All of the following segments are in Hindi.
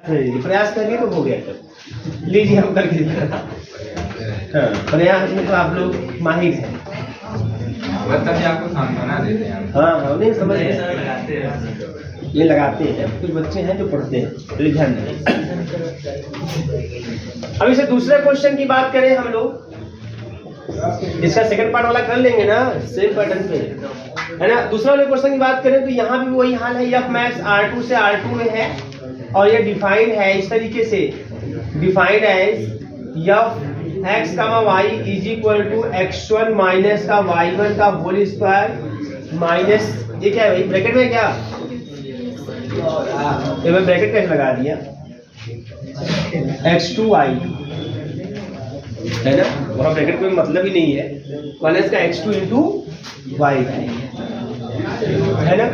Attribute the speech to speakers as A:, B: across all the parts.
A: प्रयास करिए तो हो गया तब। लीजिए हम करके दिखा। हाँ, प्रयास में तो आप लोग माहिर हैं।
B: तभी आपको सांत्वना देते हैं।
A: हाँ नहीं समझ गए, ये लगाते हैं। कुछ बच्चे हैं जो पढ़ते हैं, तो ध्यान दें। अब इसे दूसरे क्वेश्चन की बात करें हम लोग, इसका सेकंड पार्ट वाला कर लेंगे ना, सेम पैटर्न पे है ना। दूसरा वाले क्वेश्चन की बात करें तो यहाँ भी वही हाल है। एफ मैक्स R2 से R2 में है और ये डिफाइंड है इस तरीके से, defined as f x comma y is equal to x1 minus का y1 का होल स्क्वायर माइनस, ये क्या है भाई ब्रैकेट में, क्या ये मैं ब्रैकेट कैसे लगा दिया, x2 y2 है ना, वहाँ ब्रैकेट कोई मतलब ही नहीं है, माइनस का x2 इंटू वाई है ना।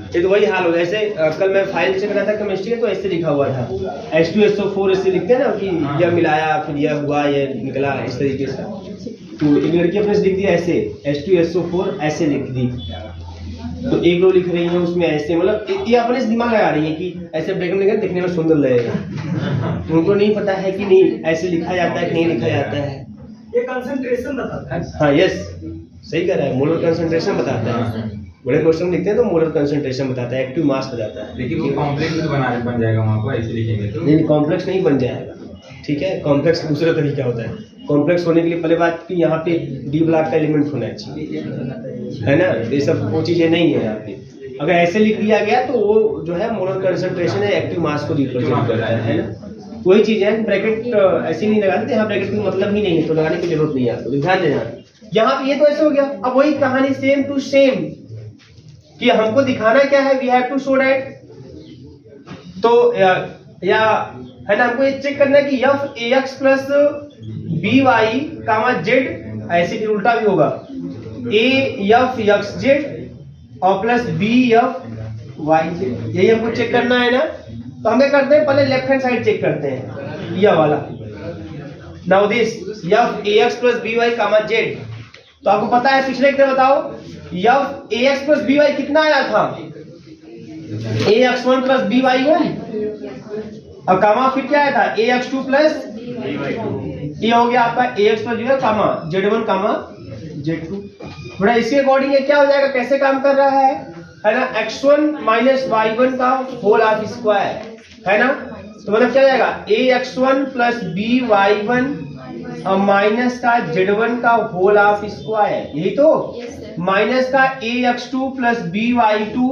A: ये तो वही हाल हो गया। ऐसे कल मैं फाइल चेक कर रहा था केमिस्ट्री तो ऐसे लिखा हुआ था H2SO4 ऐसे लिखते हैं ना कि यह मिलाया फिर यह हुआ यह निकला इस तरीके से। तो एक लड़की अपने से लिख दिया ऐसे H2SO4 ऐसे लिख दी, तो एक दो लिख रही है उसमें ऐसे, मतलब ये अपने से दिमाग लगा रही है कि ऐसे ब्रैकेट में दिखने में सुंदर लगेगा। उनको नहीं पता है कि नहीं ऐसे लिखा जाता है कि नहीं लिखा जाता है।
C: ये कंसंट्रेशन बताता है।
A: हाँ यस सही कह रहा है, मोलर कंसंट्रेशन बताता है। बड़े क्वेश्चन लिखते हैं तो मोलर कंसंट्रेशन बताता है, एक्टिव मास बताता है।
B: लेकिन वो कॉम्प्लेक्स भी तो बन जाएगा वहाँ पर, ऐसे लिखेंगे तो
A: नहीं कॉम्प्लेक्स नहीं बन जाएगा, ठीक है। कॉम्प्लेक्स दूसरा तरीका होता है। कॉम्प्लेक्स होने के लिए पहले बात कि यहाँ पे डी ब्लॉक का एलिमेंट होना चाहिए, है ना। ये सब वो चीजें नहीं है यहाँ पे। अगर ऐसे लिख दिया गया तो वो जो है मोलर कंसंट्रेशन है, एक्टिव मास को रिप्रेजेंट करता है ना। वही चीज है, ब्रैकेट ऐसे नहीं लगा देते, यहाँ ब्रैकेट का मतलब ही नहीं है तो लगाने की जरूरत नहीं है आपको, ध्यान देना। यहाँ पे ये तो ऐसे हो गया। अब वही कहानी सेम टू सेम कि हमको दिखाना क्या है, we have to show that, तो या है ना, हमको ये चेक करना है कि एफ ए x plus B Y comma z, ऐसे फिर उल्टा भी होगा, ए एफ एक्स जेड और plus B F Y z, यही हमको चेक करना है ना। तो हम क्या करते हैं, पहले लेफ्ट हैंड साइड चेक करते हैं, यह वाला। Now this F A x plus B Y comma Z, तो आपको पता है पिछले एक बताओ एफ ए एक्स प्लस बी वाई कितना आया था, A X one plus B Y one, और कामा फिर क्या आया था, ए एक्स टू प्लस, ये हो गया आपका A x plus B Y comma Z one comma Z two. थोड़ा इसके अकॉर्डिंग ये क्या हो जाएगा, कैसे काम कर रहा है ना, x1 माइनस y1 का होल ऑफ स्क्वायर, है ना। तो मतलब क्या जाएगा, ए x1 प्लस बी y1 और माइनस का z1 का होल ऑफ स्क्वायर, यही तो, माइनस का ए x2 प्लस बी y2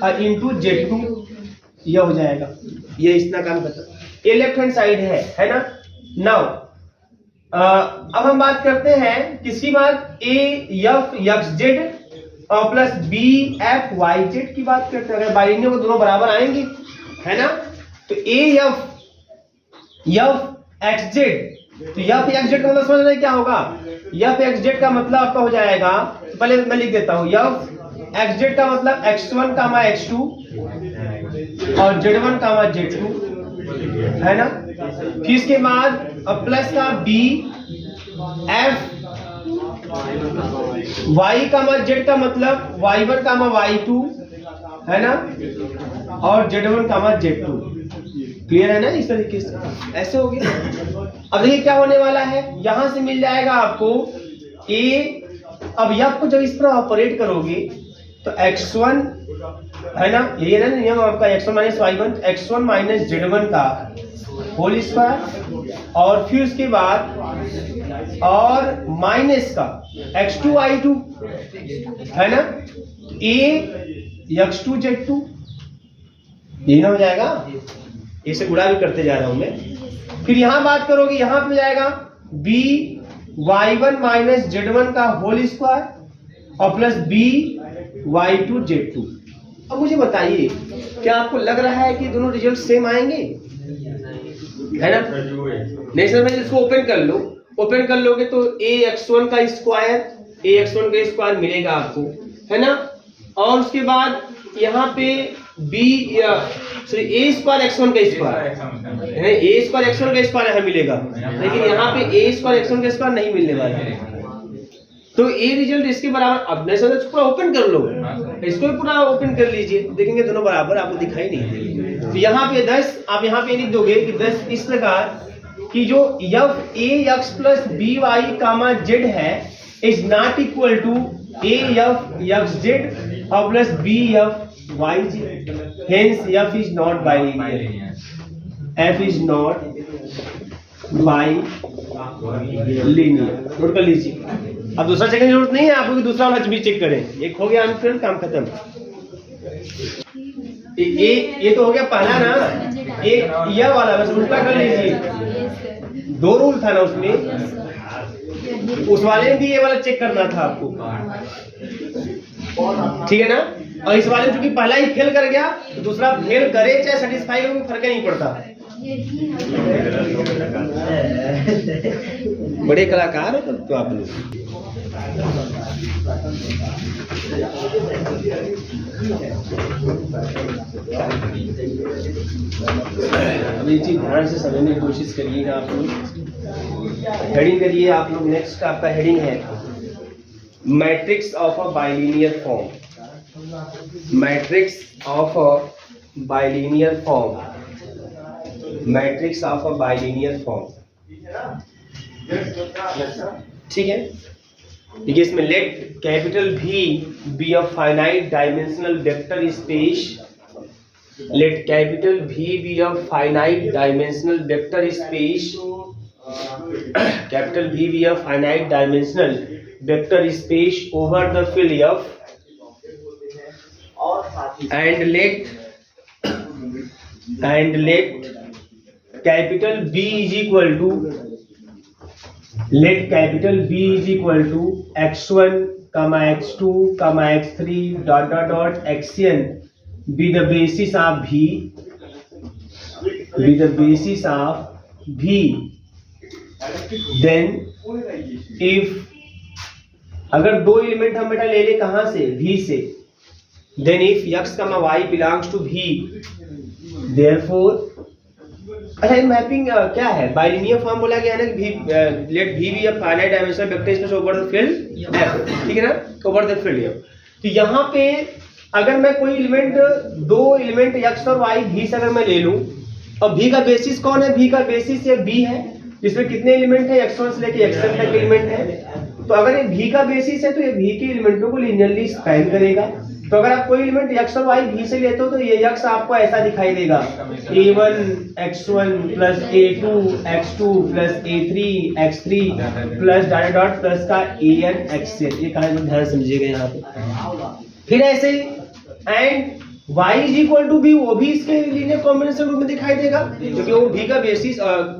A: और इंटू z2, यह हो जाएगा। ये इतना काम करता है, ये लेफ्ट हैंड साइड है ना। नाउ अब हम बात करते हैं किसकी बात, ए एफ एक्स जेड और plus B F Y z की बात करते हैं। अगर बाइनरी को दोनों बराबर आएंगे, है ना, तो ए एफ एक्स जेड, तो एफ एक्स जेड का मतलब समझ रहे हैं क्या होगा, एफ एक्स जेड का मतलब आपका हो जाएगा, पहले मैं लिख देता हूं, एफ एक्स जेड का मतलब x1 कामा x2 और z1 कामा z2, है ना। फिर इसके बाद अब प्लस का बी एफ y कामा z का मतलब y1 कामा y2, है ना, और z1 कामा z2। क्लियर है ना, इस तरीके से ऐसे हो गया। अब देखिए क्या होने वाला है, यहां से मिल जाएगा आपको a, अब यह को जब इस पर ऑपरेट करोगे तो x1, है ना, ये ना नियम आपका x1 minus y1, x1 minus z1 का होल स्क्वायर, और फिर उसके बाद और माइनस का x2 y2, है ना, a x2 z2, यही ना हो जाएगा। इसे गुणा भी करते जा रहा हूं मैं। फिर यहां बात करोगे, यहां पे जाएगा b y1 माइनस z1 का होल स्क्वायर और प्लस b y2 z2। अब मुझे बताइए, क्या आपको लग रहा है कि दोनों रिजल्ट सेम आएंगे, है ना। नहीं सर, मैं इसको ओपन कर लो, ओपन कर लोगे तो a x1 का स्क्वायर, a x1 का स्क्वायर मिलेगा आपको, है ना। और उसके बाद यहाँ पे b a स्क्वायर x1 का स्क्वायर है, a स्क्वायर x1 का स्क्वायर यहाँ मिलेगा, लेकिन यहाँ पे a स्क्वायर x1 का स्क्वायर नहीं मिलने वाला है। तो ए रिजल्ट इसके बराबर, अब नहीं समझ पूरा ओपन कर लो, इसको भी पूरा ओपन कर लीजिए, देखेंगे दोनों बराबर आपको दिखाई नहीं देंगे। तो यहाँ पे 10 आप यहाँ पे लिख दोगे कि 10 इस प्रकार कि जो एफ ए x plus B Y comma Z है is not equal to A F x Z और plus B F Y Z, hence F is not bilinear, F is not bilinear. Note कर लीजिए। अब दूसरा चेक करने की जरूरत नहीं है आपको कि दूसरा वाला भी चेक करें, एक हो गया आंसर, काम खत्म। ये तो हो गया पहला ना, एक यह वाला बस उल्टा कर लीजिए, 2 रूल था ना उसमें, उस वाले में भी ये वाला चेक करना था आपको, ठीक है ना। और इस वाले में चूंकि पहला ही फेल कर गया तो दूसरा फेल करे चाहे सेटिस्फाई हो, फर्क नहीं पड़ता। बड़े कलाकार हो तब तो आप लोग। अब ये चीज ध्यान से समझने की कोशिश करिएगा आप लोग। हेडिंग करिए आप लोग। नेक्स्ट आपका हेडिंग है matrix of a bilinear form. Matrix of a bilinear form. Matrix of a bilinear form, ठीक है। देखिए इसमें let capital V be a finite dimensional vector space. Let capital V be a finite dimensional vector space. Capital V be a finite dimensional vector space over the field F and let capital B is equal to, let capital B is equal to x1, x2, x3 dot dot dot xn be the basis of V, be the basis of V. Then if अगर 2 एलिमेंट हम बेटा ले ले कहां से, V से, then if x, y belongs to V, therefore अच्छा मैपिंग क्या है, बाइलिनियर फॉर्म बोला गया है ना कि let V be a finite dimensional vector space over the field F, ठीक है ना, ओवर द फील्ड F। तो यहाँ पे अगर मैं कोई एलिमेंट 2 एलिमेंट x और y V से अगर मैं ले लूं, और V का बेसिस कौन है, V का बेसिस ये B है जिसमें कितने एलिमेंट है, x1 से लेके xn तक एलिमेंट है। तो अगर ये V का बेसिस है तो ये V के एलिमेंटों को लिनियरली स्पैन करेगा। तो अगर आप कोई एलिमेंट x और y V से लेते हो तो ये x आपको ऐसा दिखाई देगा, a1 x1 plus a2 x2 plus a3 x3 plus dot dot plus का an xn। ये कहां ध्यान समझिएगा यहाँ पे। फिर ऐसे ही and y is equal to b, वो भी इसके लीनियर कॉम्बिनेशन रूप में दिखाई देगा क्योंकि वो v का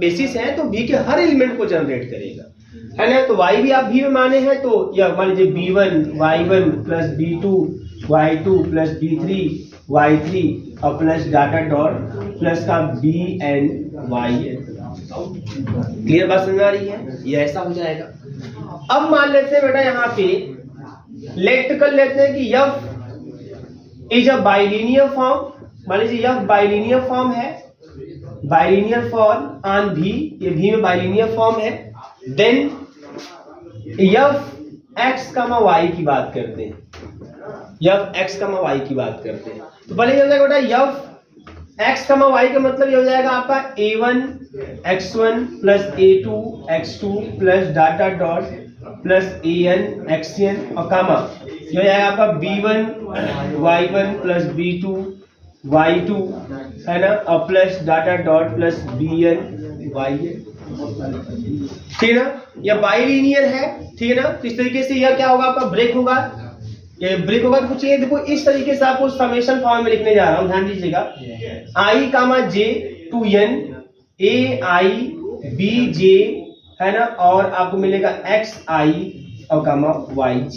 A: बेसिस है तो v के हर एलिमेंट को जनरेट करेगा, है ना। तो y भी आप v में माने हैं तो यह मान लीजिए b1 y1 plus b2 y2 plus b3 y3 और प्लस डाटा डॉट प्लस का bn yn। क्लियर बात समझ आ रही है, ये ऐसा हो जाएगा। अब मान लेते हैं बेटा यहाँ पे लेट कर लेते हैं कि f is a bilinear form. मान लीजिए f बाइलिनियर फॉर्म है, बाइलिनियर फॉर्म ऑन V, ये V में बाइलिनियर फॉर्म है। देन f x, y की बात करते हैं, f x, y की बात करते हैं। तो पहले ये हो जाएगा बेटा f x, y का मतलब ये हो जाएगा आपका a1 x1 plus a2 x2 plus dot dot dot plus an xn और कामा ये हो जाएगा आपका b1 y1 plus b2 y2, है ना, और plus dot dot dot plus bn yn, ठीक है ना। यह बाइलिनियर है, ठीक है ना। तो इस तरीके से यह क्या होगा आपका ब्रेक होगा, ये ब्रेक होगा। कुछ ये देखो इस तरीके से आपको समेशन फॉर्म में लिखने जा रहा हूं, ध्यान दीजिएगा। i कामा j to n a i b j, है ना, और आपको मिलेगा x i और कामा y j,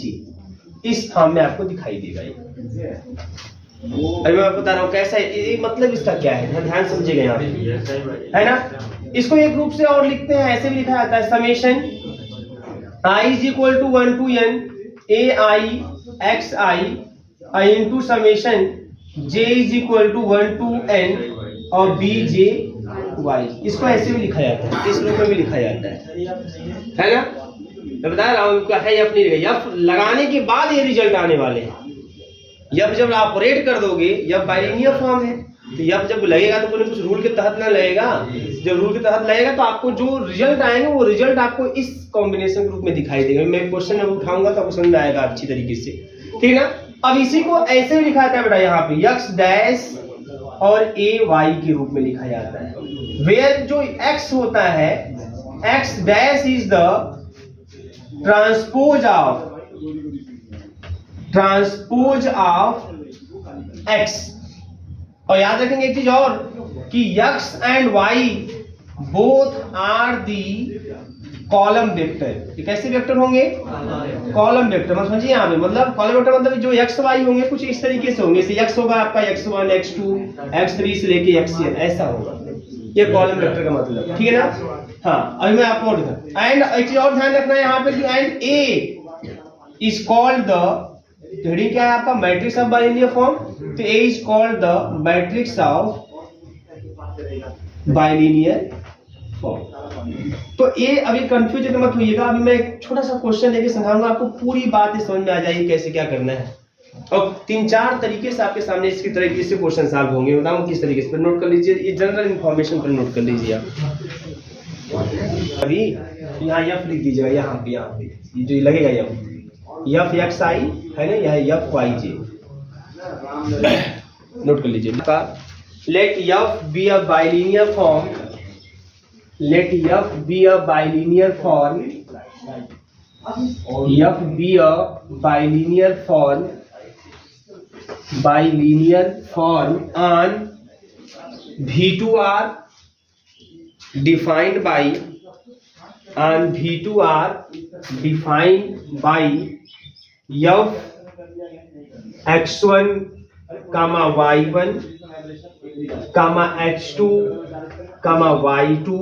A: इस फॉर्म में आपको दिखाई देगा ये। अभी मैं बता रहा हूँ कैसा है, ये मतलब इसका क्या है, ध्यान समझिएगा यहाँ पे, है ना। इसको एक रूप से और लिखते हैं, ऐसे भी लिखा जाता है summation i is equal to 1 to n a i x i into summation j is equal to 1 to n और b j y। इसको ऐसे भी लिखा जाता है, इस रूप में भी लिखा जाता है ना। मैं बता रहा हूँ है या नहीं, यफ लगाने के बाद ये रिजल्ट आने वाले हैं। यफ जब ऑपरेट कर दोगे, यफ बाइलिनियर फॉर्म है, तो यह जब लगेगा तो कोई कुछ रूल के तहत ना लगेगा। जब रूल के तहत लगेगा तो आपको जो रिजल्ट आएंगे वो रिजल्ट आपको इस कॉम्बिनेशन के रूप में दिखाई देगा। मैं क्वेश्चन में उठाऊंगा तो आपको समझ में आएगा अच्छी तरीके से, ठीक है ना। अब इसी को ऐसे भी लिखा जाता है बेटा, यहाँ पे x डैश और a y के रूप में लिखा जाता है। वेयर जो x होता है, x dash is the transpose of x। और याद रखेंगे एक चीज और कि x and y both are the column vector. ये कैसे वेक्टर होंगे? Column vector. मतलब समझिए यहाँ पे, मतलब कॉलम वेक्टर मतलब जो x y होंगे कुछ इस तरीके से होंगे। x होगा आपका x1 x2 x3 से लेके xn, ऐसा होगा। ये कॉलम वेक्टर का मतलब, ठीक है ना। हाँ, अभी मैं आपको और दिखा। एंड एक चीज और ध्यान रखना है यहाँ पे कि and a is called the, heading क्या है आपका? Matrix of bilinear form. तो a is called the matrix of bilinear form. तो ये अभी कंफ्यूज मत होइएगा। अभी मैं एक छोटा सा क्वेश्चन लेके समझाऊंगा, आपको पूरी बात समझ में आ जाएगी कैसे क्या करना है। और 3-4 तरीके से आपके सामने इसकी तरीके से क्वेश्चन सॉल्व होंगे। बताऊं किस तरीके से, नोट कर लीजिए। ये जनरल इंफॉर्मेशन पर नोट कर लीजिए आप। अभी यहाँ एफ लिख दीजिएगा, यहाँ पे ये जो लगेगा एफ एक्स आई है ना, यह एफ वाई जे नोट कर लीजिए। Let f be a bilinear form, let f be a bilinear form, f be a bilinear form on V2R defined by f x1 comma y1 comma x2 comma y2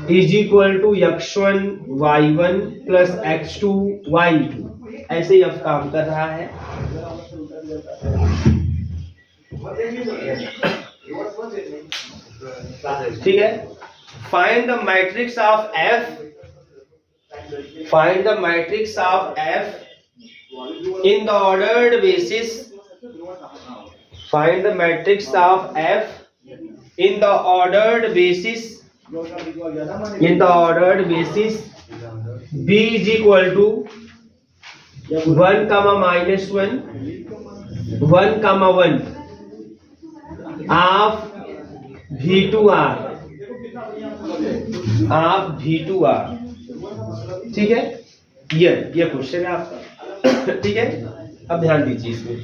A: is equal to x1 y1 plus x2 y2। ऐसे ही अब काम कर रहा है। ठीक है। Find the matrix of f, find the matrix of f in the ordered basis, find the matrix of f in the ordered basis, b is equal to 1 comma minus 1 1 comma 1 of V2R of V2R। ठीक है, ये क्वेश्चन है आपका। ठीक है, अब ध्यान दीजिए इसमें।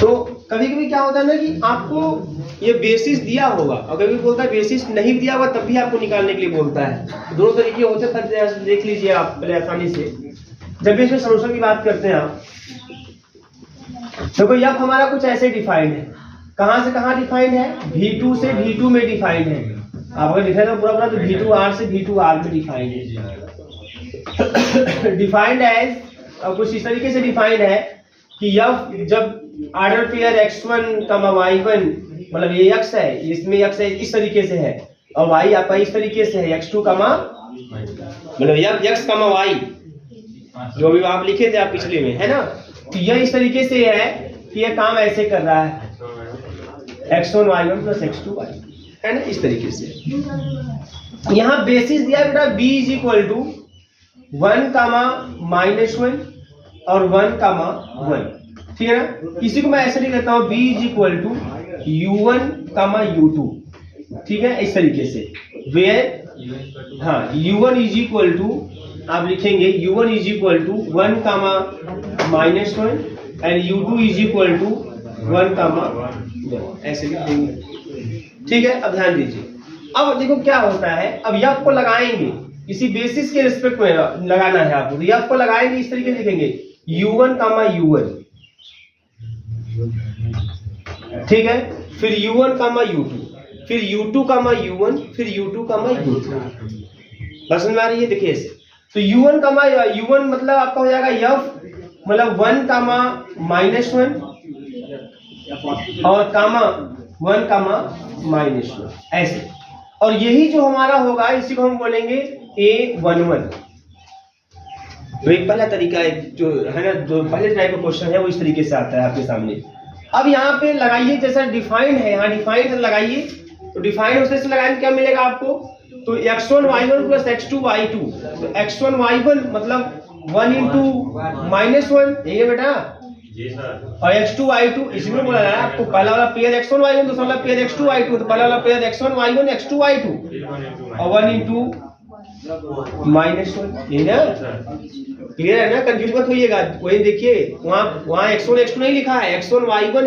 A: तो कभी कभी क्या होता है ना कि आपको ये बेसिस दिया होगा और कभी बोलता है बेसिस नहीं दिया होगा, तब भी आपको निकालने के लिए बोलता है। दोनों तरीके होते हैं, देख लीजिए आप पहले आसानी से। जब भी इसमें सॉल्यूशन की बात करते हैं आप, देखो यह हमारा कुछ ऐसे डिफाइंड है। कहां से कहां डिफाइंड है? V2 से V2 में डिफाइंड है। आप अगर लिखा था पूरा तो V2R से V2R में डिफाइंड है। डिफाइंड एज, और कुछ इस तरीके से डिफाइंड है कि यह जब ऑर्डर पेयर x1 y1, मतलब ये x है, इसमें x है इस तरीके से है, और y आपका इस तरीके से है, x2 मतलब यह x y, जो भी आप लिखे थे आप पिछले में, है ना। तो यह इस तरीके से है कि यह काम ऐसे कर रहा है, x1 y1 plus x2 y, है ना, इस तरीके से। यहाँ बेसिस दिया है बेटा b is equal to 1 comma minus 1 और 1 comma 1, ठीक है ना। इसी को मैं ऐसे लिख लेता हूँ, b is equal to u1 comma u2, ठीक है, इस तरीके से। वेयर हाँ, u1 इज इक्वल टू, आप लिखेंगे u1 is equal to 1 comma minus 1 and u2 is equal to 1 comma 1, ऐसे लिख देंगे। ठीक है, अब ध्यान दीजिए। अब देखो क्या होता है, अब यह आपको लगाएंगे इसी बेसिस के रिस्पेक्ट में लगाना है आपको। तो ये आपको लगाएंगे इस तरीके से लिखेंगे u1 comma u1, ठीक है, फिर u1 comma u2, फिर u2 comma u1, फिर u2 comma u2। बस समझ में आ रही है? देखिए इसे। तो u1 comma u1 मतलब आपका हो जाएगा f, मतलब 1 comma minus 1 और comma 1 comma minus 1, ऐसे। और यही जो हमारा होगा इसी को हम बोलेंगे A11, तो एक पहला तरीका है जो है ना, जो पहले टाइप का क्वेश्चन है वो इस तरीके से आता है आपके सामने। अब यहाँ पे लगाइए, जैसा डिफाइंड है, यहाँ डिफाइंड है लगाइए, तो डिफाइंड उससे से लगाएंगे क्या मिलेगा आपको, तो x1 y1 plus x2 y2, तो x1 y1 मतलब 1 इंटू -1, यही है बेटा, और x2 y2 इसमें बोला है आपको, पहला वाला पेयर x1 y1, दूसरा वाला पेयर x2 y2, तो पहला वाला pair x1 y1 x2 y2 और 1 इंटू -1, यही ना, क्लियर है ना, कंफ्यूज मत होइएगा। वही देखिए वहाँ x1 x2 नहीं लिखा है, x1 y1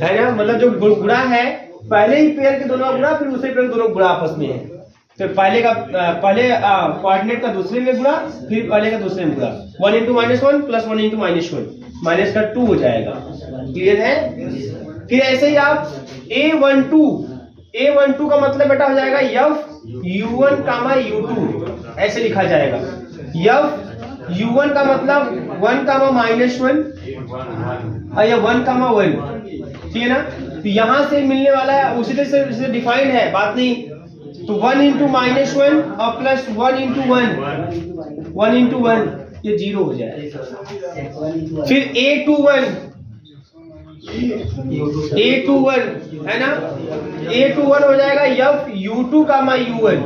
A: है ना, मतलब जो गुणा है पहले ही पेयर के दोनों गुणा, फिर दूसरे पेयर के दोनों गुणा आपस में है, तो पहले कोऑर्डिनेट का दूसरे में गुणा, फिर पहले का दूसरे में गुणा, 1 इंटू -1 प्लस 1 इंटू -1 माइनस का 2 हो जाएगा, क्लियर है। फिर ऐसे ही आप A12 का मतलब बेटा हो जाएगा U1, U2 ऐसे लिखा जाएगा। U1 का मतलब 1, -1 और ये 1, 1, ठीक है ना, तो यहां से मिलने वाला है उसी तरह से डिफाइंड है, बात नहीं, तो 1 इंटू -1 और प्लस 1 इंटू 1 ये 0 हो जाएगा। फिर A21 है ना, A21 हो जाएगा U2, U1,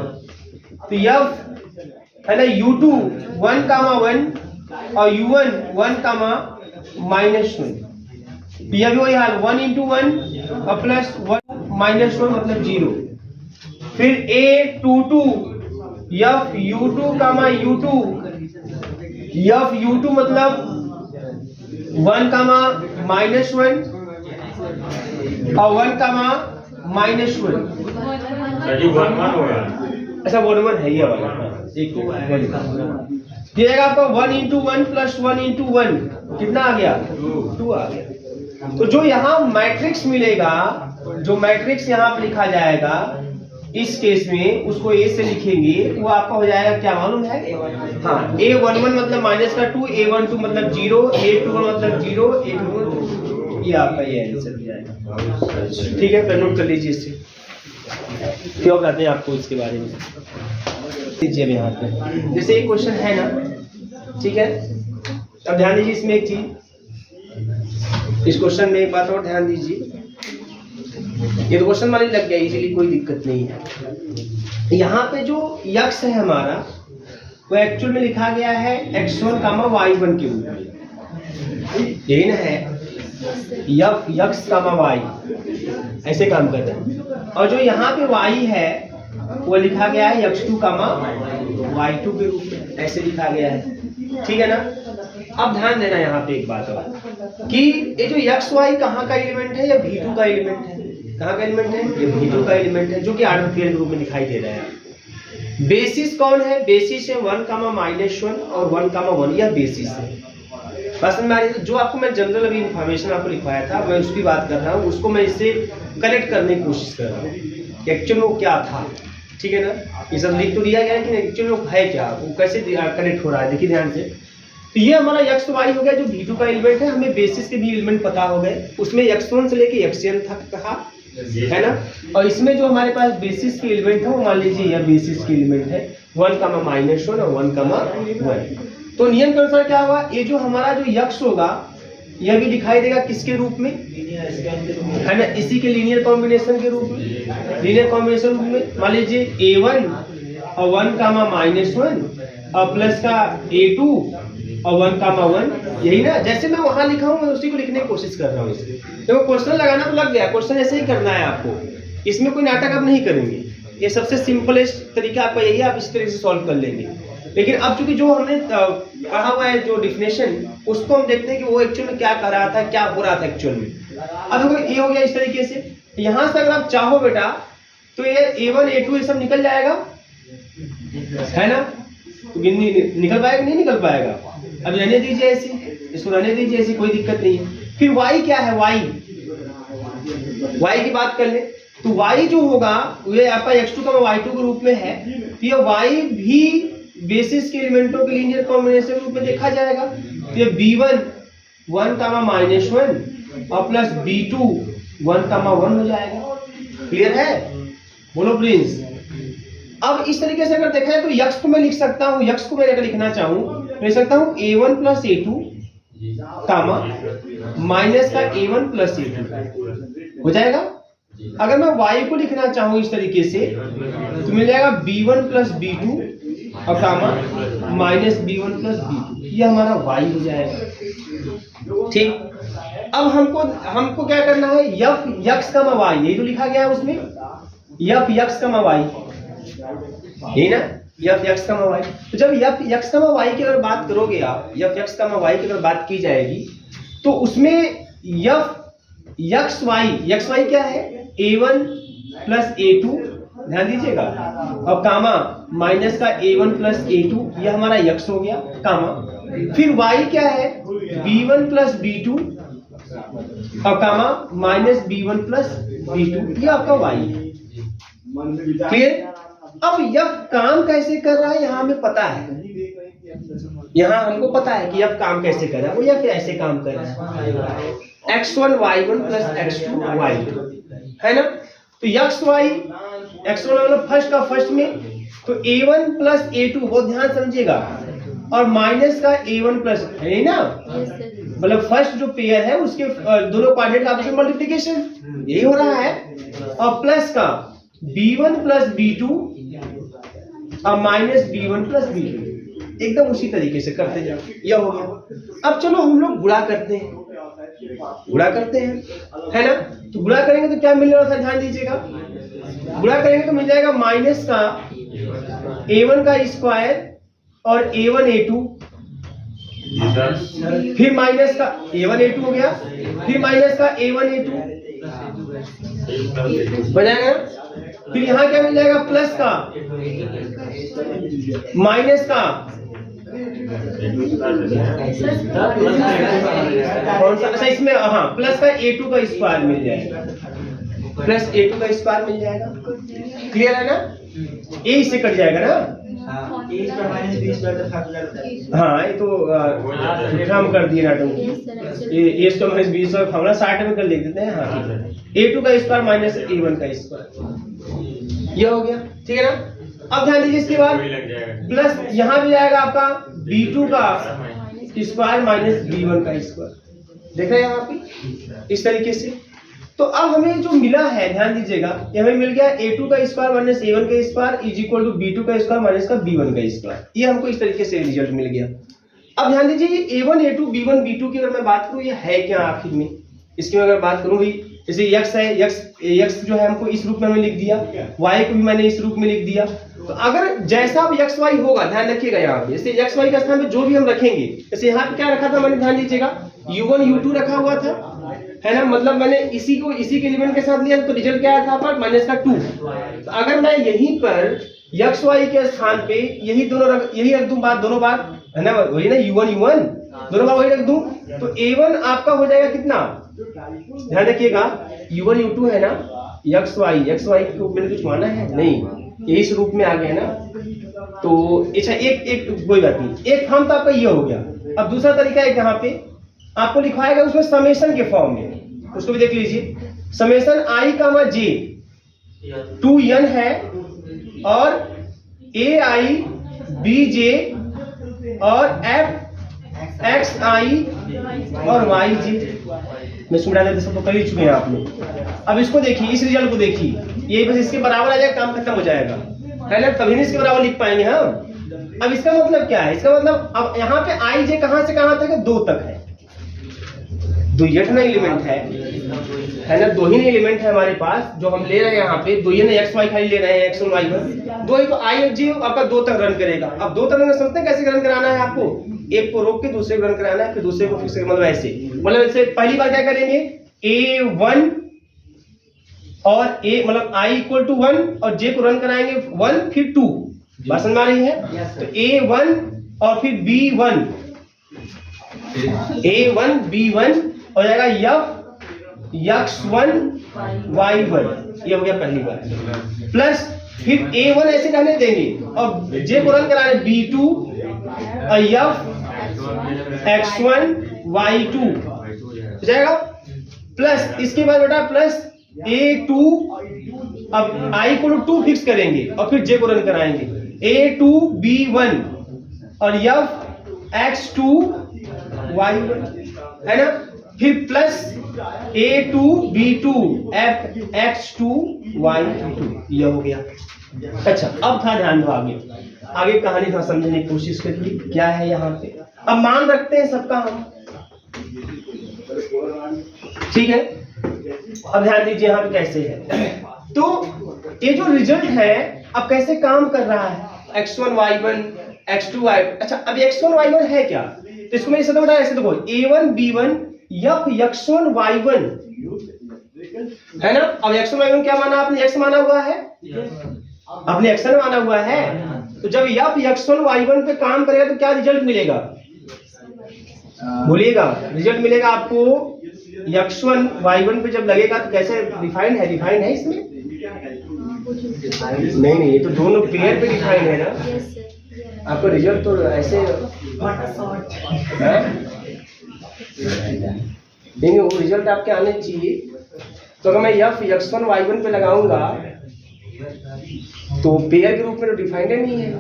A: तो है ना U2 1, 1 और U1 1, -1, तो यह भी वही हाल, 1 इंटू 1 और प्लस 1 -1 मतलब 0। फिर A22 U2, U2 मतलब 1, -1 और 1, -1, ऐसा 1 है ये वाला, एक तो आपका 1 इंटू 1 प्लस 1 इंटू 1 कितना आ गया, 2 आ गया। तो जो यहाँ मैट्रिक्स मिलेगा, जो मैट्रिक्स यहाँ पर लिखा जाएगा इस केस में, उसको A से लिखेंगे, वो आपका हो जाएगा क्या मालूम है, हाँ, A11 मतलब -2, A12 मतलब 0, A21 मतलब 0, A22 ये आपका ये आंसर हो जाएगा, ठीक है, फिर नोट कर लीजिए इससे, क्यों कहते हैं आपको इसके बारे में लीजिए। अब यहाँ पे जैसे एक क्वेश्चन है ना, ठीक है, अब ध्यान दीजिए इसमें एक चीज, इस क्वेश्चन में एक बात और ध्यान दीजिए, ये तो क्वेश्चन वाली लग गया, इसीलिए कोई दिक्कत नहीं है। यहाँ पे जो यक्स है हमारा, वो एक्चुअल में लिखा गया है x1, y1 के रूप में, यही ना है, यक्स, y ऐसे काम करता है, और जो यहाँ पे y है वो लिखा गया है x2, y2 के रूप में, ऐसे लिखा गया है, ठीक है ना। अब ध्यान देना यहाँ पे एक बात और, कि ये जो x y कहाँ का एलिमेंट है, या V2 का एलिमेंट है, कहाँ का एलिमेंट है, ये V2 का एलिमेंट है, जो कि ऑर्डर पेयर के रूप में दिखाई दे रहा है। बेसिस कौन है, बेसिस है 1, -1 और 1, 1, यह बेसिस है। बस में जो आपको मैं जनरल अभी इन्फॉर्मेशन आपको लिखवाया था, मैं उसकी बात कर रहा हूँ, उसको मैं इससे कनेक्ट करने की कोशिश कर रहा हूँ, एक्चुअल वो क्या था, ठीक है ना। ये सब लिख तो दिया गया है कि एक्चुअल वो है क्या, वो कैसे कनेक्ट हो रहा है, देखिए ध्यान से। तो ये हमारा x y हो गया, जो V2 का एलिमेंट है, हमें बेसिस के भी एलिमेंट पता हो गए, उसमें x1 से लेके xn तक कहा है ना, और इसमें जो हमारे पास बेसिस के एलिमेंट है, वो मान लीजिए यह बेसिस के एलिमेंट है 1, -1 और 1, 1। तो नियम के अनुसार क्या होगा, ये जो हमारा जो यक्स होगा, यह भी दिखाई देगा किसके रूप में, है ना, इसी के लीनियर कॉम्बिनेशन के रूप में, लीनियर कॉम्बिनेशन रूप में। मान लीजिए A1 और 1, -1 और प्लस का A2 और 1, 1, यही ना, जैसे मैं वहां लिखा हूँ मैं उसी को लिखने की कोशिश कर रहा हूँ। तो क्वेश्चन लगाना तो लग गया, क्वेश्चन ऐसे ही करना है आपको, इसमें कोई नाटक आप नहीं करेंगे, ये सबसे सिंपलेस्ट तरीका आपका यही है, आप इस तरीके से सॉल्व कर लेंगे। लेकिन अब चूंकि जो हमने पढ़ा हुआ है जो डिफिनेशन, उसको हम देखते हैं कि वो एक्चुअल में क्या कर रहा था, क्या हो रहा था एक्चुअल में। अब ये हो गया इस तरीके से, यहाँ से अगर आप चाहो बेटा तो ये A1 A2 ये सब निकल जाएगा, है ना, तो निकल पाएगा नहीं निकल पाएगा, अब रहने दीजिए ऐसी, इसको रहने दीजिए ऐसी, कोई दिक्कत नहीं है। फिर y क्या है, y की बात कर ले, तो y जो होगा ये आपका x2, y2 के रूप में है, तो ये y भी बेसिस के एलिमेंटों के लीनियर कॉम्बिनेशन के रूप में देखा जाएगा। तो ये B1 1, -1 और प्लस B2 1, 1 हो जाएगा। क्लियर है, बोलो प्लीज, अब इस तरीके से अगर देखा जाए तो यक्स को मैं लिख सकता हूँ, यक्स को मैं अगर लिखना चाहूँ तो लिख सकता हूँ a1 plus a2 comma minus का a1 प्लस a2 हो जाएगा। अगर मैं y को लिखना चाहूँ इस तरीके से तो मिल जाएगा b1 प्लस b2 और comma minus b1 plus b2, ये हमारा y हो जाएगा। ठीक, अब हमको क्या करना है, यफ यक्स कमा y, यही तो लिखा गया है उसमें, यफ यक्स कमा y, यही ना, यफ यक्स कमा y। तो जब यफ यक्स कमा y की अगर बात करोगे आप, यफ यक्स कमा y की अगर बात की जाएगी तो उसमें यफ यक्स y क्या है, a1 प्लस a2, ध्यान दीजिएगा, और कामा माइनस का a1 प्लस a2, यह हमारा यक्स हो गया, कामा फिर y क्या है, b1 प्लस b2 और comma minus b1 plus b2, ये आपका y है। क्लियर? अब यह काम कैसे कर रहा है यहाँ हमें पता है, यहाँ हमको पता है कि अब काम कैसे कर रहा है, वो या फिर ऐसे काम कर रहा है, x1 y1 plus x2 y2, है ना। तो x1 मतलब फर्स्ट का फर्स्ट में, तो a1 प्लस a2 वो ध्यान समझिएगा, और माइनस का a1 प्लस, है ना, मतलब फर्स्ट जो पेयर है उसके दोनों कोऑर्डिनेट का आपस में मल्टीप्लिकेशन, यही हो रहा है, और प्लस का b1 प्लस b2 और माइनस b1 प्लस b2, एकदम उसी तरीके से करते जाओ, यह हो गया। अब चलो हम लोग गुणा करते हैं, है ना। तो गुणा करेंगे तो क्या मिलने वाला था, ध्यान दीजिएगा, गुणा करेंगे तो मिल जाएगा माइनस का a1 का स्क्वायर और a1 a2, फिर माइनस का a1 a2 हो गया, फिर माइनस का a1 a2 हो जाएगा, फिर यहाँ क्या मिल जाएगा, प्लस का माइनस का कौन सा, अच्छा इसमें हाँ प्लस का a2 का स्क्वायर मिल जाएगा, प्लस a2 का स्क्वायर मिल जाएगा। क्लियर है ना, a इससे कट जाएगा ना, हाँ ये तो हम कर दिए नाटक, ये तो माइनस 20 और फॉर्मूला 60 में कर लिख देते हैं, हाँ ठीक है, a2 का स्क्वायर माइनस a1 का स्क्वायर, ये हो गया, ठीक है ना। अब ध्यान दीजिए इसके बाद प्लस यहाँ भी जाएगा आपका b2 का स्क्वायर माइनस b1 का स्क्वायर, देख रहे हैं यहाँ पे इस तरीके से। तो अब हमें जो मिला है, ध्यान दीजिएगा, ये हमें मिल गया a2 का स्क्वायर माइनस a1 का square is equal to b2 का स्क्वायर माइनस का b1 का स्क्वायर, ये हमको इस तरीके से रिजल्ट मिल गया। अब ध्यान दीजिए ये a1 a2 b1 b2 की अगर मैं बात करूँ, ये है क्या आखिर में, इसकी मैं अगर बात करूँ भाई, जैसे x है, x जो है हमको इस रूप में लिख दिया, y को भी मैंने इस रूप में लिख दिया। तो अगर जैसा अब x y होगा, ध्यान रखिएगा यहाँ पे, जैसे x y का स्थान पे जो भी हम रखेंगे, जैसे यहाँ पे क्या रखा था मैंने, ध्यान दीजिएगा u1 u2 रखा हुआ था, है ना, मतलब मैंने इसी के एलिमेंट के साथ लिया तो रिजल्ट क्या आया था पर माइनस का 2। तो अगर मैं यहीं पर x y के स्थान पे यही रख दूं बात, दोनों बात, है ना, वही ना u1 दोनों बार वही रख दूं, तो a1 आपका हो जाएगा कितना, ध्यान रखिएगा u1 u2 है ना, x y को मैंने कुछ माना है नहीं, ये इस रूप में आ गया ना। तो अच्छा एक कोई बात नहीं, एक फॉर्म तो आपका ये हो गया। अब दूसरा तरीका है, यहाँ पे आपको लिखवाएगा उसमें समेशन के फॉर्म में, उसको भी देख लीजिए, समेशन i कामा j 2n है, और ai bj और f xi और yj, मैं सुना देते सब तो कर ही चुके हैं आप लोग। अब इसको देखिए, इस रिजल्ट को देखिए, ये बस इसके बराबर आ जाएगा, काम खत्म हो जाएगा, है ना, तभी नहीं इसके बराबर लिख पाएंगे हम। अब इसका मतलब क्या है, इसका मतलब अब यहाँ पे आई जे कहां से कहां तक है, 2 तक है, 2 एलिमेंट है ना, 2 ही एलिमेंट है हमारे पास जो हम ले रहे हैं यहाँ पे, 2 ही एक्स वाई खाली ले रहे हैं, x1 y1, 2 ही तो आई और जे आपका 2 तक रन करेगा। अब 2 तक रन समझते हैं कैसे रन कराना है, आपको एक को रोक के दूसरे को रन कराना है, फिर दूसरे को फिर से, मतलब ऐसे पहली बार क्या करेंगे, a1 और a मतलब i इक्वल टू 1 और j को रन कराएंगे 1 फिर 2, बात समझ आ रही है। तो a1 और फिर b1, a1 b1 हो जाएगा x1 y1, ये हो गया पहली बार, प्लस फिर a1 ऐसे रहने देंगे और j को रन कराने b2 और x1 y2 हो जाएगा, प्लस इसके बाद बेटा प्लस a2 अब i को 2 फिक्स करेंगे और फिर j को रन कराएंगे, a2b1 और f x2 y1 है ना, फिर plus a2b2 f x2 y2, यह हो गया। अच्छा अब था ध्यान दो, आगे कहानी था समझने की कोशिश करिए क्या है यहाँ पे। अब मान रखते हैं सबका हम, ठीक है। अब ध्यान दीजिए यहाँ पे कैसे है, तो ये जो रिजल्ट है अब कैसे काम कर रहा है, x1 y1 x2 y। अच्छा अब x1 y1 है क्या, तो इसको मैं ऐसे ऐसे देखो a1 b1 f x1 y1 है ना। अब x1 y1 क्या माना आपने, x माना हुआ है, आपने एक्शन माना हुआ है। तो जब f x1 y1 पे काम करेगा तो क्या रिजल्ट मिलेगा, बोलिएगा, रिजल्ट मिलेगा आपको x1 y1 पे जब लगेगा तो कैसे डिफाइंड है इसमें, नहीं ये तो दोनों पेयर पे डिफाइंड है ना। आपको रिजल्ट तो ऐसे देंगे, वो रिजल्ट आपके आने चाहिए। तो अगर मैं f x1 y1 पे लगाऊंगा तो पेयर के रूप में तो डिफाइंड नहीं है।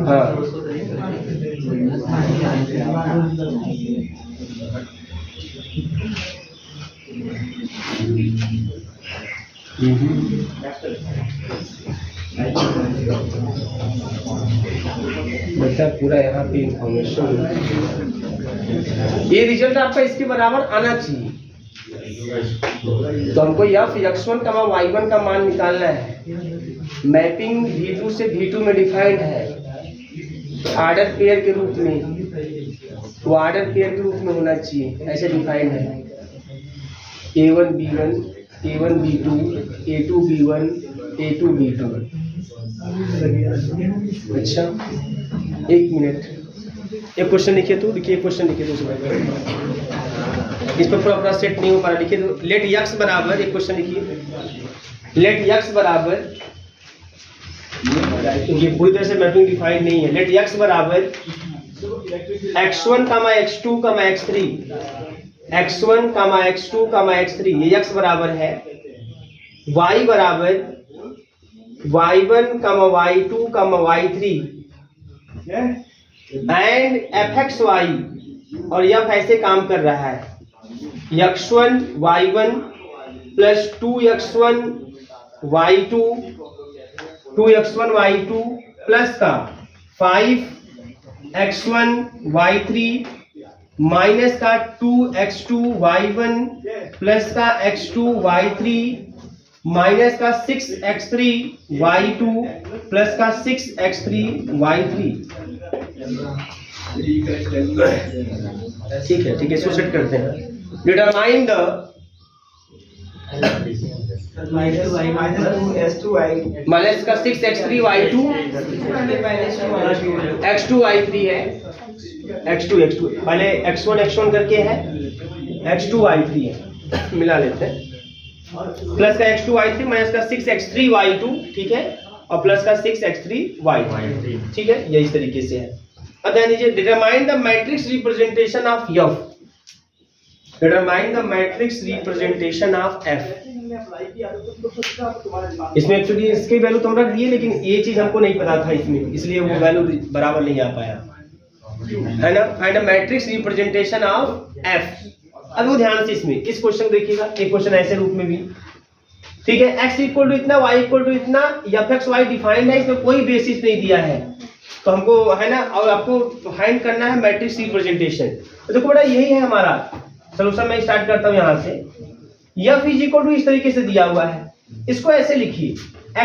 A: हाँ बच्चा पूरा यहाँ पे इंफॉर्मेशन, ये रिजल्ट आपका इसके बराबर आना चाहिए। तो हमको f x1 का y1 का मान निकालना है, मैपिंग v2 से v2 में डिफाइंड है, आर्डर पेयर के रूप में, वो आर्डर पेयर के रूप में होना चाहिए, ऐसे डिफाइंड है। a1 b1 a1 b2 a2 b1 a2 b2। अच्छा एक मिनट, एक क्वेश्चन लिखिए तो, लिखिए क्वेश्चन लिखिए तो, इस पर पूरा सेट नहीं हो पा रहा, लिखिए तो लेट x बराबर, एक क्वेश्चन लिखिए, लेट x बराबर, ये पूरी तरह से मैपिंग डिफाइंड नहीं है। लेट x बराबर x1 x2 x3, x1 x2 x3, ये x बराबर है, y बराबर y1 y2 y3 and fxy, और यह ऐसे काम कर रहा है, x1 y1 plus 2x1 y2 2x1 y2 plus का 5x1 y3 माइनस का 2x2 y1 प्लस का x2 y3 माइनस का 6x3 y2 प्लस का 6x3 y3। ठीक है इसको सेट करते हैं। डिटरमाइन द माइनस का 6x3 y2 x2 y3 है, x2 पहले x1 करके है, x2 y3 है, मिला लेते हैं, प्लस का x2 y3 माइनस का 6x3 y2, ठीक है, और प्लस का 6x3 y3, ठीक है, ये इस तरीके से है। अब ध्यान दीजिए, determine the matrix representation of f, determine the matrix representation of f। इसमें एक्चुअली इसके वैल्यू तो हम रख दिए, लेकिन ये चीज हमको नहीं पता था इसमें, इसलिए वो वैल्यू बराबर नहीं आ पाया, है ना। Find the matrix representation of f। अब वो ध्यान से इसमें इस क्वेश्चन देखिएगा, एक क्वेश्चन ऐसे रूप में भी, ठीक है, x इक्वल टू इतना, y इक्वल टू इतना, fxy डिफाइंड है, इसमें कोई बेसिस नहीं दिया है, तो हमको है ना, और आपको फाइंड करना है मैट्रिक्स रिप्रेजेंटेशन। तो देखो बेटा यही है हमारा सॉल्यूशन। मैं स्टार्ट करता हूँ यहाँ से, f इज इक्वल टू इस तरीके से दिया हुआ है, इसको ऐसे लिखिए,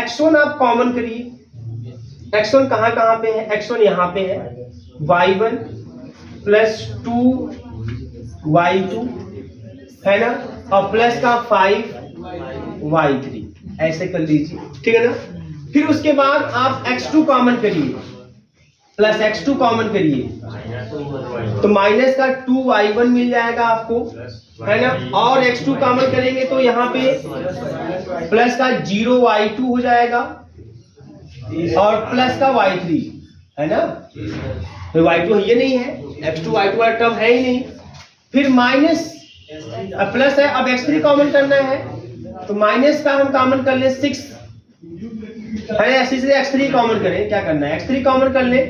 A: x1 आप कॉमन करिए, x1 कहाँ पे है, x1 यहाँ पे है, y1 प्लस 2y2 है ना, और प्लस का 5y3, ऐसे कर लीजिए, ठीक है ना। फिर उसके बाद आप x2 कॉमन करिए, प्लस x2 कॉमन करिए, तो माइनस का 2y1 मिल जाएगा आपको, है ना, और x2 कॉमन करेंगे तो यहाँ पे प्लस का 0y2 हो जाएगा, और प्लस का y3, है ना, तो y2 ये नहीं है, x2 y2 वाला टर्म है ही नहीं, फिर माइनस प्लस है, अब x3 कॉमन करना है, तो माइनस का हम कॉमन कर ले 6 है, ऐसे से x3 कॉमन करें, क्या करना है x3 कॉमन कर ले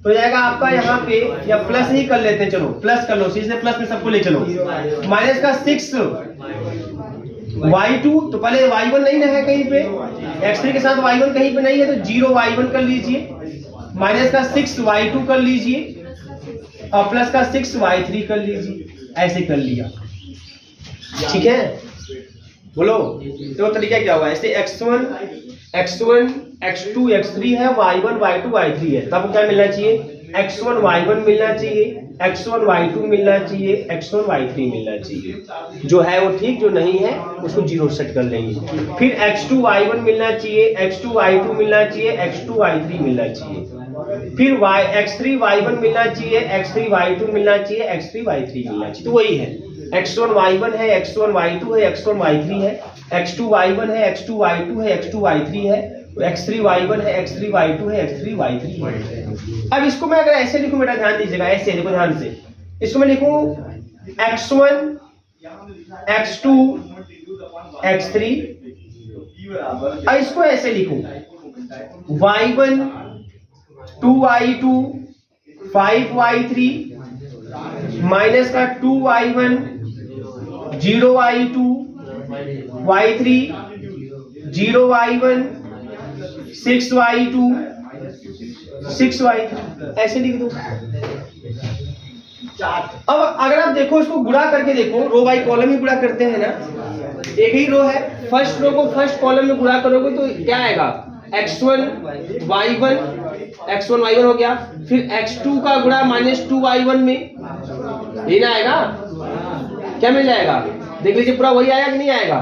A: तो जाएगा आपका यहाँ पे, या प्लस ही कर लेते हैं, चलो प्लस कर लो, सीधे प्लस में सबको ले चलो, माइनस का 6 y2, तो पहले y1 नहीं ना है कहीं पे, x3 के साथ y1 कहीं पे नहीं है, तो 0 y1 कर लीजिए, माइनस का 6 y2 कर लीजिए और प्लस का 6 y3 कर लीजिए, ऐसे कर लिया। ठीक है, बोलो तो तरीका क्या हुआ, ऐसे x1 x2 x3 है, y1 y2 y3 है, तब क्या मिलना चाहिए, x1 y1 मिलना चाहिए, x1 y2 मिलना चाहिए, x1 y3 मिलना चाहिए, जो है वो ठीक, जो नहीं है उसको 0 सेट कर लेंगे। फिर x2 y1 मिलना चाहिए, x2 y2 मिलना चाहिए, x2 y3 मिलना चाहिए, फिर x3 y1 मिलना चाहिए, x3 y2 मिलना चाहिए, x3 y3 मिलना चाहिए, तो वही है x1 y1 है, x1 y2 है, x1 y3 है, x2 y1 है, x2 y2 है, x2 y3 है, x3 y1 है, x3 y2 है, x3 y3 है। अब इसको मैं अगर ऐसे लिखूं, बेटा ध्यान दीजिएगा, ऐसे देखो ध्यान से, इसको मैं लिखूं x1 x2 x3, और इसको ऐसे लिखूं y1 2y2 5y3 माइनस का 2y1 0y2 y3 0y1 6y2 6y3, ऐसे लिख दो। अब अगर आप देखो, इसको गुणा करके देखो, रो बाई कॉलम ही गुणा करते हैं ना, एक ही रो है, फर्स्ट रो को फर्स्ट कॉलम में गुणा करोगे तो क्या आएगा, x1 y1 हो गया, फिर x2 का गुणा माइनस 2y1 में, ये ना आएगा, क्या मिल जाएगा, देख लीजिए पूरा वही आया कि नहीं आएगा,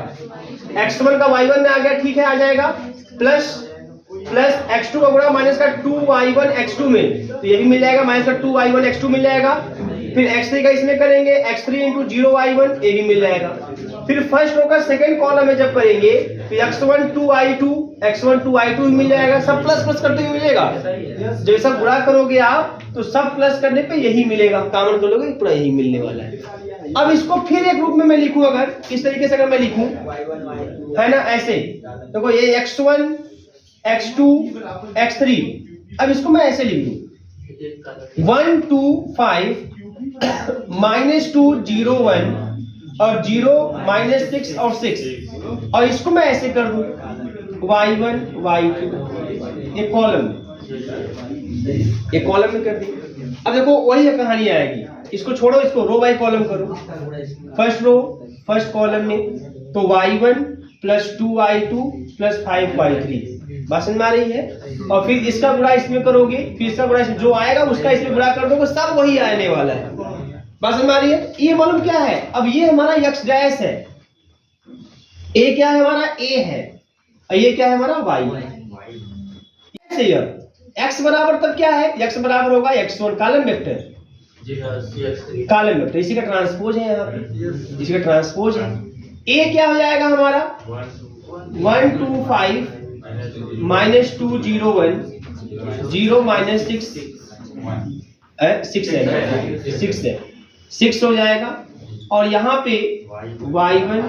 A: x1 का y1 में आ गया, ठीक है आ जाएगा, प्लस x2 का गुणा माइनस का 2y1 x2 में, तो ये भी मिल जाएगा, माइनस का 2y1 x2 मिल जाएगा, फिर x3 का इसमें करेंगे, x3 इंटू 0y1, ये भी मिल जाएगा, फिर फर्स्ट रो का सेकंड कॉलम में जब करेंगे तो x1 2y2 मिल जाएगा, सब प्लस प्लस करते हुए मिलेगा, जब सब गुणा करोगे आप तो सब प्लस करने पे यही मिलेगा, कॉमन कर लोगे पूरा यही मिलने वाला है। अब इसको फिर एक रूप में मैं लिखूं, अगर इस तरीके से अगर मैं लिखूं, है ना, ऐसे देखो, ये x1 x2 x3, अब इसको मैं ऐसे लिख दूं 1 2 5 -2 0 1 और 0 -6 और 6, और इसको मैं ऐसे कर दूं y1 y2, एक कॉलम में कर दी। अब देखो वही कहानी आएगी, इसको छोड़ो, इसको रो बाई कॉलम करो, फर्स्ट रो फर्स्ट कॉलम में, तो y1 plus 2y2 plus 5y3, बात समझ में आ रही है, और फिर इसका गुणा इसमें करोगे, फिर इसका गुणा जो आएगा उसका इसमें गुणा कर दोगे, सब वही आने वाला है, बात समझ में आ रही है। ये मालूम क्या है, अब ये हमारा x डैश है, a क्या है हमारा, a है, और ये क्या है हमारा y है, x बराबर तब क्या है, x बराबर होगा x1 column vector, column vector, इसी का ट्रांसपोज है यहाँ पे, इसी का ट्रांसपोज है, a क्या हो जाएगा हमारा 1 2 5 -2 0 1 0 -6 है 6 हो जाएगा, और यहाँ पे y1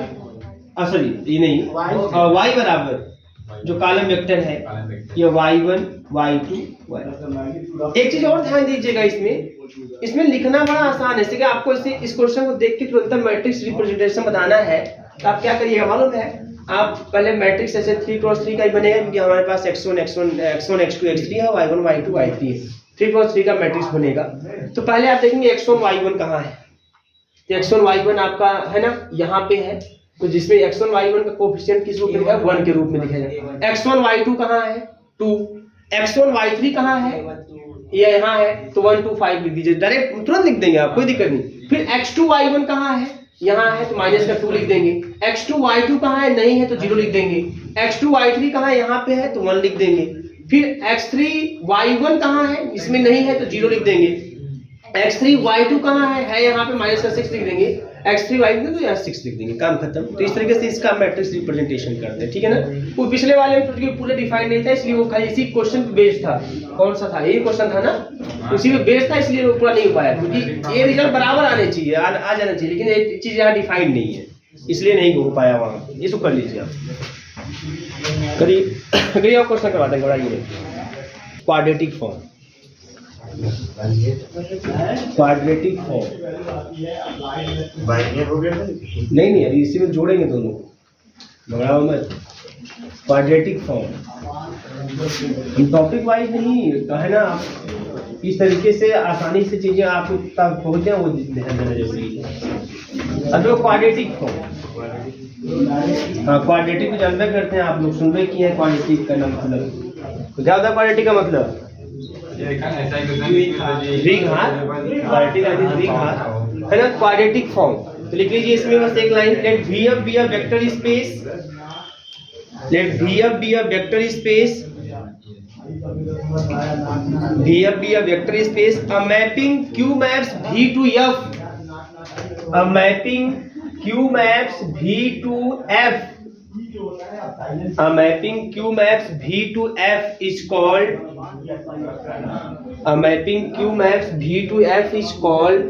A: सॉरी ये नहीं, y बराबर जो कॉलम वेक्टर है ये y1 y2 y। एक चीज और ध्यान दीजिएगा, इसमें लिखना बड़ा आसान है, जैसे कि आपको इस क्वेश्चन को देख के तुरंत मैट्रिक्स रिप्रेजेंटेशन बताना है, तो आप क्या करिएगा मालूम है, आप पहले मैट्रिक्स ऐसे 3x3 का ही बनेगा, क्योंकि हमारे पास x1 x2 x3 है, y1 y2 y3 है, 3x3 का मैट्रिक्स बनेगा। तो पहले आप देखेंगे x1 y1 कहाँ है, तो x1 y1 आपका है ना यहाँ पे है, तो जिसमें x1 y1 का कोएफिशिएंट किस रूप में लिखा है, 1 के रूप में लिखा जाएगा। x1 y2 कहाँ है 2, x1 y3 कहाँ है, ये यहाँ है, तो 1 2 5 लिख दीजिए, डायरेक्ट तुरंत लिख देंगे आप, कोई दिक्कत नहीं। फिर x2 y1 कहाँ है, यहाँ है, तो माइनस का 2 लिख देंगे। x2 y2 कहाँ है, नहीं है तो 0 लिख देंगे। x2 y3 कहाँ है, यहाँ पे है तो 1 लिख देंगे। फिर x3 y1 कहाँ है, इसमें नहीं है तो 0 लिख देंगे। x3 y2 कहाँ है यहाँ पे माइनस का 6 लिख देंगे। x3 y2 तो यहाँ 6 लिख देंगे, काम खत्म। तो इस तरीके से इसका मैट्रिक्स रिप्रेजेंटेशन करते हैं, ठीक है ना। वो पिछले वाले में पूरे डिफाइन नहीं था, इसलिए वो खाली इसी क्वेश्चन पे बेस्ड था। कौन सा था, यही क्वेश्चन था ना, उसी में बेस्ड था, इसलिए वो पूरा नहीं हो पाया, क्योंकि ये रिजल्ट बराबर आने चाहिए, आ जाना चाहिए, लेकिन एक चीज यहाँ डिफाइंड नहीं है। इसलिए नहीं हो पाया वहाँ, इसको कर लीजिए आप। करिए और क्वेश्चन करवाते हैं, घबराइए। क्वाड्रेटिक फॉर्म, क्वाड्रेटिक फॉर्म नहीं अभी इसी में जोड़ेंगे दोनों, घबराओ मत। क्वाड्रेटिक फॉर्म हम टॉपिक वाइज नहीं है ना, इस तरीके से आसानी से चीजें आप तक पहुंचे वो ध्यान देना जैसे। अब क्वाड्रेटिक फॉर्म, हाँ क्वाड्रेटिक को जानते करते हैं आप लोग, सुन रहे किए हैं क्वाड्रेटिक का मतलब क्या होता है? क्वाड्रेटिक का मतलब द्विघात है ना, क्वाड्रेटिक फॉर्म। तो लिख लीजिए इसमें बस एक line, let VF be a vector space, let VF be a vector space, VF be a vector space, a mapping Q maps V to F, a mapping Q maps V to F, a mapping Q maps V to F is called, a mapping Q maps V to F is called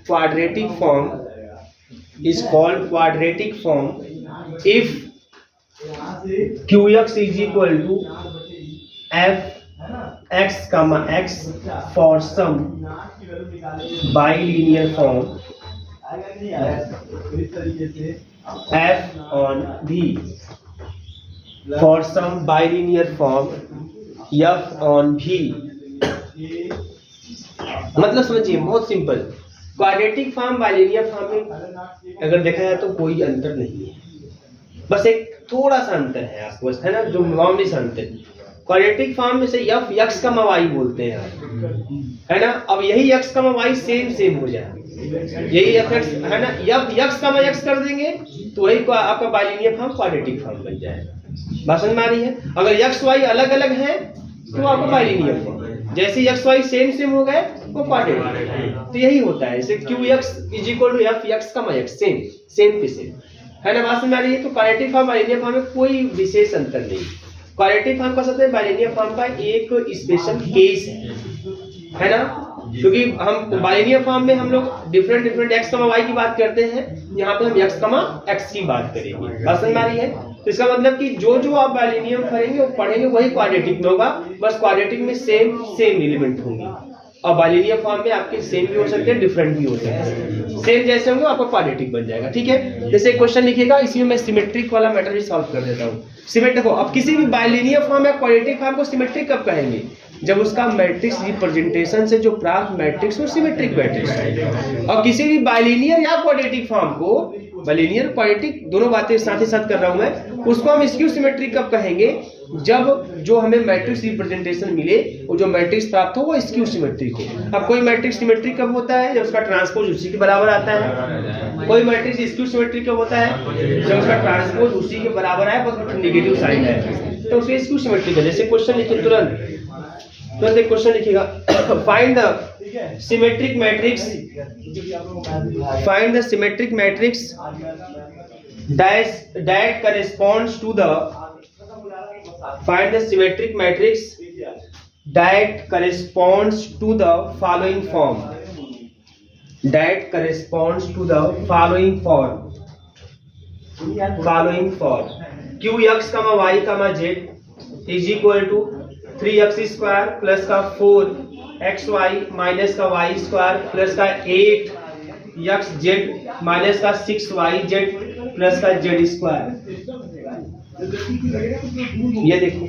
A: quadratic form, is called quadratic form if Qx is equal to F x comma x for some bilinear form f on v, for some bilinear form f on v। मतलब समझिए, बहुत simple. Quadratic form bilinear form में अगर देखा जाए तो कोई अंतर नहीं है, बस एक थोड़ा सा अंतर है आपको, है ना, जो मामूली सा अंतर। क्वाड्रेटिक फॉर्म में से f x कमा y बोलते हैं आप, है ना। अब यही x कमा y सेम हो जाए, यही f x है ना, f x कमा x कर देंगे तो वही आपका बाइलिनियर फॉर्म क्वाड्रेटिक फॉर्म बन जाएगा। बात समझ में आ रही है? अगर x y अलग अलग है तो आपका बाइलिनियर फॉर्म, जैसे x y सेम हो गए तो क्वाड्रेटिक। तो यही होता है, जैसे qx is equal to f x comma x, same to same, है ना। बात समझ में आ रही है? तो क्वाड्रेटिक फॉर्म बाइलिनियर फॉर्म में कोई विशेष अंतर नहीं। क्वाड्रेटिक फॉर्म का सबसे बाइलिनियर फॉर्म का एक स्पेशल केस है ना, क्योंकि हम बाइलिनियर फॉर्म में हम लोग डिफरेंट x कमा y की बात करते हैं, यहाँ पे हम x कमा x की बात करेंगे। बात समझ में आ रही है? तो इसका मतलब कि जो आप बाइलिनियर करेंगे वो पढ़ेंगे वही क्वाड्रेटिक में होगा, बस क्वाड्रेटिक में सेम एलिमेंट होंगे, और बाइलिनियर फॉर्म में आपके सेम भी हो सकते हैं, डिफरेंट भी हो सकते हैं। सेम जैसे होंगे आपका क्वाड्रेटिक बन जाएगा। ठीक है, जैसे क्वेश्चन लिखिएगा, इसमें मैं सिमेट्रिक वाला मैटर भी सॉल्व कर देता हूँ। सिमेट्रिक देखो, अब किसी भी बाइलिनियर फॉर्म या क्वाड्रेटिक फॉर्म को सिमेट्रिक कब कहेंगे? जब उसका मैट्रिक्स रिप्रेजेंटेशन से जो प्राप्त मैट्रिक्स हो सिमेट्रिक मैट्रिक्स है। और किसी भी बाइलिनियर या क्वाड्रेटिक फॉर्म को, बाइलिनियर क्वाड्रेटिक दोनों बातें साथ ही साथ कर रहा हूं मैं, उसको हम स्क्यू सिमेट्रिक कब कहेंगे? जब जो हमें मैट्रिक्स रिप्रेजेंटेशन मिले, वो जो मैट्रिक्स प्राप्त हो वो स्क्यू सिमेट्रिक हो। अब कोई मैट्रिक्स सिमेट्रिक कब होता है? जब उसका ट्रांसपोज उसी के बराबर आता है। कोई मैट्रिक्स स्क्यू सिमेट्रिक कब होता है? जब उसका ट्रांसपोज उसी के बराबर है, बस नेगेटिव साइन है, तो उसके स्क्यू सिमेट्रिक है। जैसे क्वेश्चन लिखिए, तुरंत एक क्वेश्चन लिखिएगा, find the symmetric matrix, find the symmetric matrix that corresponds to the, find the symmetric matrix that corresponds to the following form, that corresponds to the following form, qx y z is equal to 3x square plus का 4xy माइनस का y स्क्वायर प्लस का 8xz माइनस का 6yz प्लस का z स्क्वायर। ये देखो,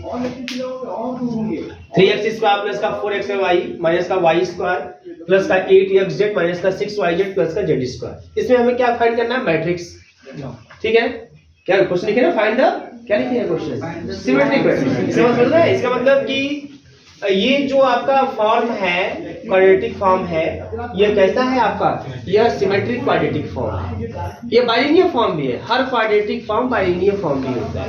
A: 3x स्क्वायर प्लस का 4xy माइनस का y स्क्वायर प्लस का 8xz माइनस का 6yz प्लस का z स्क्वायर। इसमें हमें क्या फाइंड करना है? मैट्रिक्स। ठीक है, क्या क्वेश्चन लिखे ना, फाइंड द, क्या लिखे हैं क्वेश्चन? Symmetric matrix. समझ रहे हैं? इसका मतलब कि ये जो आपका फॉर्म है, क्वाड्रेटिक फॉर्म है, ये कैसा है आपका? यह सिमेट्रिक क्वाड्रेटिक फॉर्म है। ये बाइलिनियर फॉर्म भी है, हर क्वाड्रेटिक फॉर्म बाइलिनियर फॉर्म भी होता है।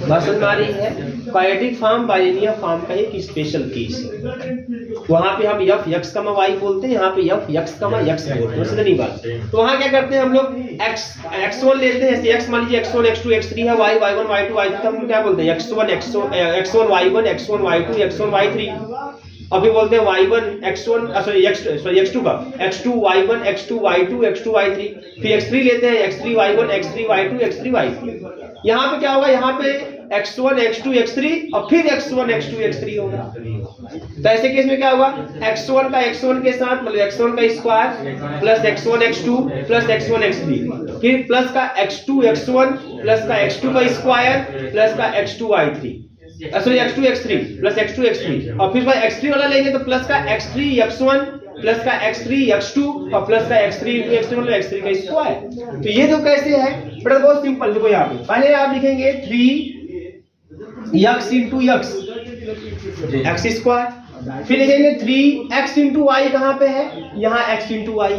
A: बात समझ में आ रही है? क्वाड्रेटिक फॉर्म बाइलिनियर फॉर्म का एक स्पेशल केस है। वहां पे हम f x कमा y बोलते हैं, यहाँ पे f x कमा x बोलते हैं, समझ नहीं बात? तो वहां क्या करते हैं हम लोग? x1 लेते हैं, जैसे x मान लीजिए x1 x2 x3 है, y y1 y2 y3, तो हम क्या बोलते हैं? x1 y1 x1 y2 x1 y3, और फिर बोलते हैं y1 x1 सॉरी x2 का x2 y1 x2 y2 x2 y3, फिर x3 लेते हैं x3 y1 x3 y2 x3 y3। यहाँ पे क्या होगा, यहाँ पे x1 x2 x3 और फिर x1 x2 x3 होगा। तो ऐसे केस में क्या होगा, x1 का x1 के साथ मतलब x1 का square plus x1 x2 plus x1 x3, फिर प्लस का x2 x1 प्लस का x2 का स्क्वायर प्लस का x2 y3 sorry x2 x3 plus x2 x3 और फिर x3 वाला लेंगे तो प्लस का x3 x1 प्लस का x3 x2 और प्लस का x3 x3 मतलब x3 का स्क्वायर। तो ये जो कैसे है बड़ा बहुत सिंपल। देखो यहाँ पे पहले आप लिखेंगे 3x इंटू x स्क्वायर, फिर लिखेंगे 3x इंटू y, कहाँ पे है, यहाँ x इंटू y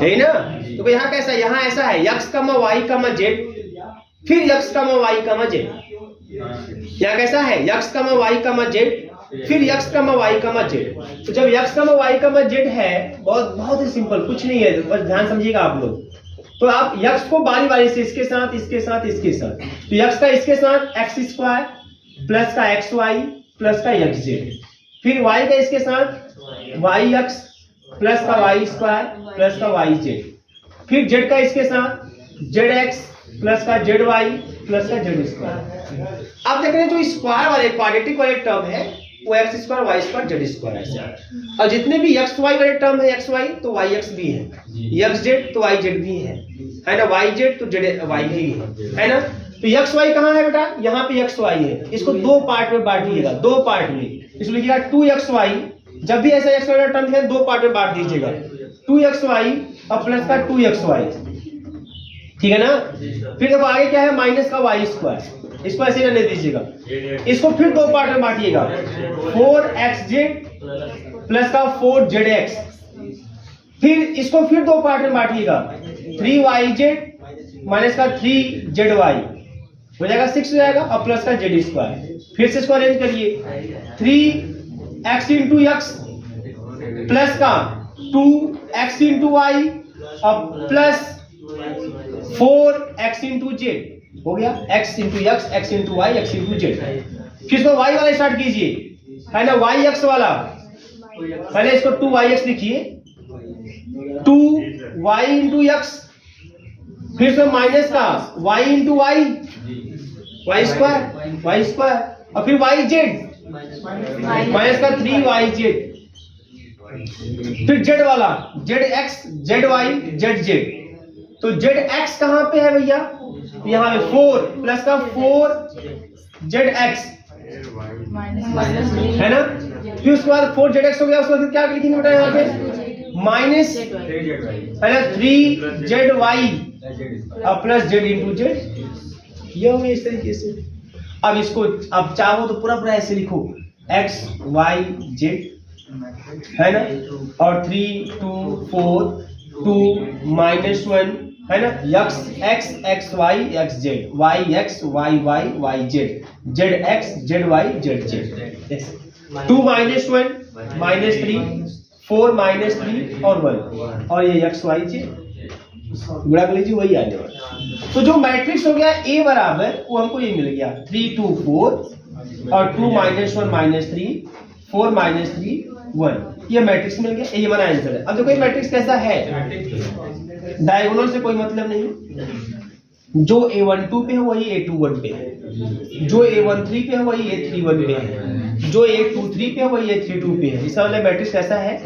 A: है ना। तो यहाँ कैसा, यहाँ ऐसा है x, y, z, फिर x, y, z। यहाँ कैसा है x, y, z, फिर x, y, z। तो जब x, y, z है, बहुत ही सिंपल, कुछ नहीं है, बस ध्यान समझिएगा आप लोग। तो आप x को बारी बारी से इसके साथ इसके साथ इसके साथ, तो x का इसके साथ x स्क्वायर प्लस का xy प्लस का xz, फिर y का इसके साथ yx प्लस का y स्क्वायर प्लस का yz, फिर z का इसके साथ zx प्लस का zy प्लस का z स्क्वायर। आप देख रहे हैं जो स्क्वायर वाले क्वाड्रेटिक वाले टर्म है वो x square y square z square ऐसे, और जितने भी x y वाले टर्म है x y तो y x भी है, x z तो y z भी है ना, y z तो z y भी है ना। तो x y कहाँ है बेटा, यहाँ पे x y है, इसको दो पार्ट में बांटिएगा, दो पार्ट में, इसको लिखिएगा 2xy। जब भी ऐसा x वाला टर्म है दो पार्ट में बांट दीजिएगा, 2xy और प्लस का 2xy, ठीक है ना। फिर देखो आगे क्या है, माइनस का y स्क्वायर, इसको ऐसे रहने दीजिएगा, इसको फिर दो पार्ट में बांटिएगा, 4xz प्लस का 4zx, फिर इसको फिर दो पार्ट में बांटिएगा, 3yz माइनस का 3zy हो जाएगा 6 हो जाएगा और प्लस का z स्क्वायर। फिर से इसको अरेंज करिए, 3x इंटू x प्लस का 2x इंटू y और प्लस 4x इंटू z हो गया, x into x, x into y, x into z। फिर इसको y वाला स्टार्ट कीजिए, है ना, yx वाला, पहले इसको 2yx लिखिए, 2y इंटू x, फिर से माइनस का y into y, y square और फिर yz माइनस का 3yz, फिर z वाला zx, zy, zz। तो zx कहाँ पे है भैया, यहाँ पे 4 प्लस का 4zx है ना। फिर उसके बाद 4zx हो गया, उसके बाद क्या लिखेंगे बेटा, यहाँ पे माइनस पहले 3zy और प्लस z इंटू z, ये हो गया इस तरीके से। अब इसको अब चाहो तो पूरा पूरा ऐसे लिखो, x y z है ना, और 3 2 4 2 माइनस 1 है ना, x x y x z, y x y y y z, z x z y z z, 2 minus 1 minus 3 4 minus 3 और 1 और ये x y z गुणा कर लीजिए, वही आने वाला। तो जो मैट्रिक्स हो गया A बराबर, वो हमको ये मिल गया 3 2 4 और 2 माइनस 1 माइनस 3 4 माइनस 3 1, ये मैट्रिक्स मिल गया, ये हमारा आंसर है। अब देखो ये मैट्रिक्स कैसा है, डायगोनल से कोई मतलब नहीं, जो A12 पे है वही A21 पे है, जो A13 पे है वही A31 पे है, जो A23 पे है वही A32 पे है। इसका मतलब मैट्रिक्स कैसा है,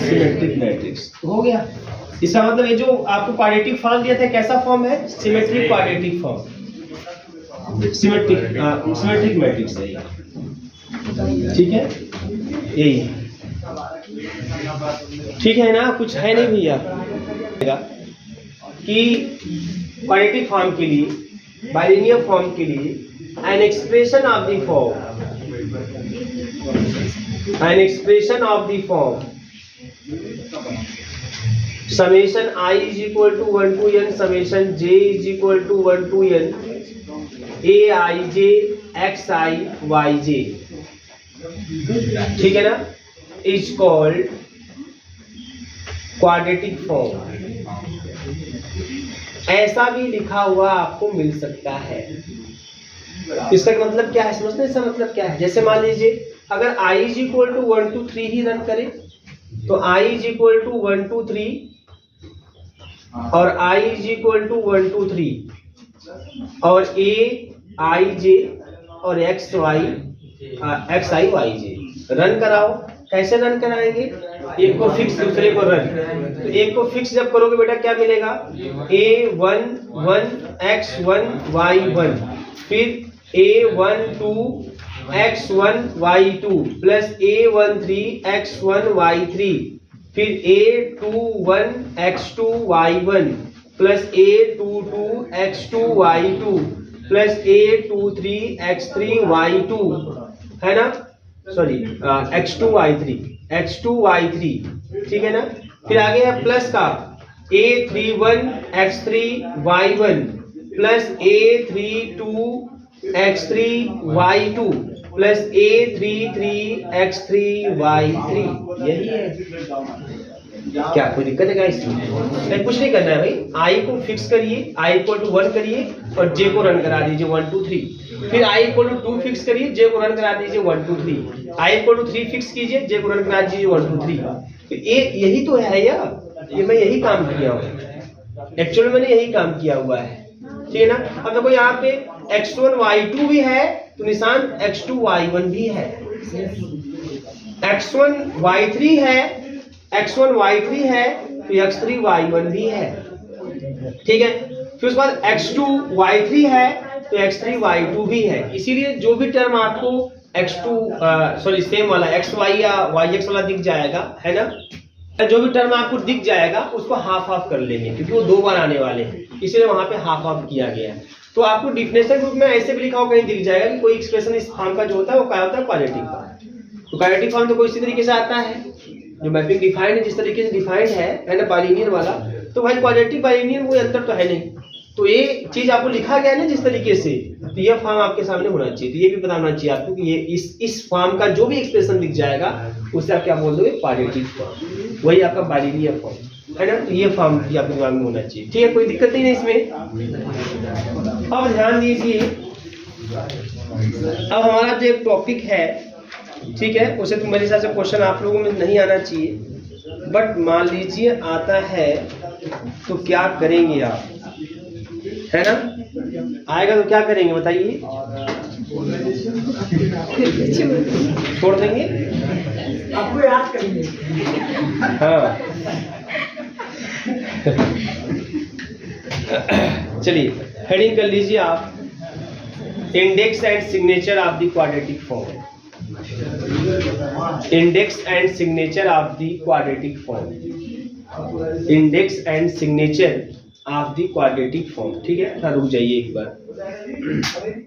A: सिमेट्रिक मैट्रिक्स हो गया। इसका मतलब ये जो आपको क्वाड्रेटिक फॉर्म दिया था कैसा फॉर्म है, symmetric quadratic form, symmetric matrix है, ठीक है, यही है, ठीक है ना। कुछ है नहीं भैया कि क्वाड्रेटिक फॉर्म के लिए, बाइलिनियर फॉर्म के लिए an expression of the form, an expression of the form summation I is equal to 1 to n summation j is equal to 1 to n aij xi yj, ठीक है ना, is called quadratic form। ऐसा भी लिखा हुआ आपको मिल सकता है। इसका मतलब क्या है समझते हैं, इसका मतलब क्या है, जैसे मान लीजिए अगर i इज इक्वल टू 1 2 3 ही रन करें तो i इज इक्वल टू 1 2 3 और i इज इक्वल टू 1 2 3 और a i j और x i y j run कराओ। कैसे रन कराएंगे? एक को फिक्स दूसरे को रन। तो एक को फिक्स जब करोगे बेटा क्या मिलेगा? a1 1 x1 y1 फिर a1 2 x1 y2 plus a13 x1 y3 फिर a21 x2 y1 plus a22 x2 y2 plus a23 x3 y2 है ना, सॉरी x2 y3 ठीक है ना। फिर आगे है प्लस का a31 x3 y1 plus a32 x3 y2 plus a33 x3 y3। यही है। क्या कोई दिक्कत है क्या इसमें? नहीं, कुछ नहीं करना है भाई। i को फिक्स करिए, i इक्वल टू 1 करिए और j को रन करा दीजिए 1 2 3। फिर i इक्वल टू 2 फिक्स करिए, j को रन करा दीजिए 1 2 3। i इक्वल टू 3 फिक्स कीजिए, j को रन करा दीजिए 1 2 3। तो यही तो है यार, ये मैं यही काम किया हूँ, एक्चुअली मैंने यही काम किया हुआ है, ठीक है ना। अब देखो यहाँ पे x1 y2 भी है तो निशान x2 y1 भी है, x1 y3 है, x1 y3 है तो x3 y1 भी है, ठीक है। फिर उसके बाद x2 y3 है तो x3 y2 भी है। इसीलिए जो भी टर्म आपको सेम वाला xy या yx वाला दिख जाएगा है ना, जो भी टर्म आपको दिख जाएगा उसको हाफ हाफ कर लेंगे क्योंकि वो 2 बार आने वाले हैं, इसलिए वहां पे हाफ हाफ किया गया है। तो आपको डिफिनेशन ग्रुप में ऐसे भी लिखा हो कहीं दिख जाएगा कि कोई एक्सप्रेशन इस फॉर्म का जो होता है वो क्या होता है? Quadratic form. तो क्वाड्रेटिक फॉर्म तो कोई इसी तरीके से आता है, जो मैपिंग डिफाइंड है जिस तरीके से डिफाइंड है ना बाइलिनियर वाला। तो भाई क्वाड्रेटिक बाइलिनियर कोई अंतर तो है नहीं। तो ये चीज आपको लिखा गया है ना जिस तरीके से, तो ये फॉर्म आपके सामने होना चाहिए। तो ये भी पता होना चाहिए आपको कि ये इस फॉर्म का जो भी एक्सप्रेशन दिख जाएगा उससे आप क्या बोल दोगे? क्वाड्रेटिक फॉर्म, वही आपका बाइलिनियर फॉर्म है ना। तो ये फॉर्म भी आपके दिमाग में होना चाहिए, ठीक है, कोई दिक्कत नहीं है इसमें। अब ध्यान दीजिए, अब हमारा जो एक टॉपिक है, ठीक है, उसे तो मेरे हिसाब से क्वेश्चन आप लोगों में नहीं आना चाहिए, बट मान लीजिए आता है तो क्या करेंगे आप, है ना? आएगा तो क्या करेंगे बताइए? छोड़ देंगे?
C: आपको याद करेंगे।
A: हाँ चलिए हेडिंग कर लीजिए आप, index and signature of the quadratic form. Index and signature of the quadratic form, index and signature of the quadratic form, ठीक है। रुक जाइए एक बार।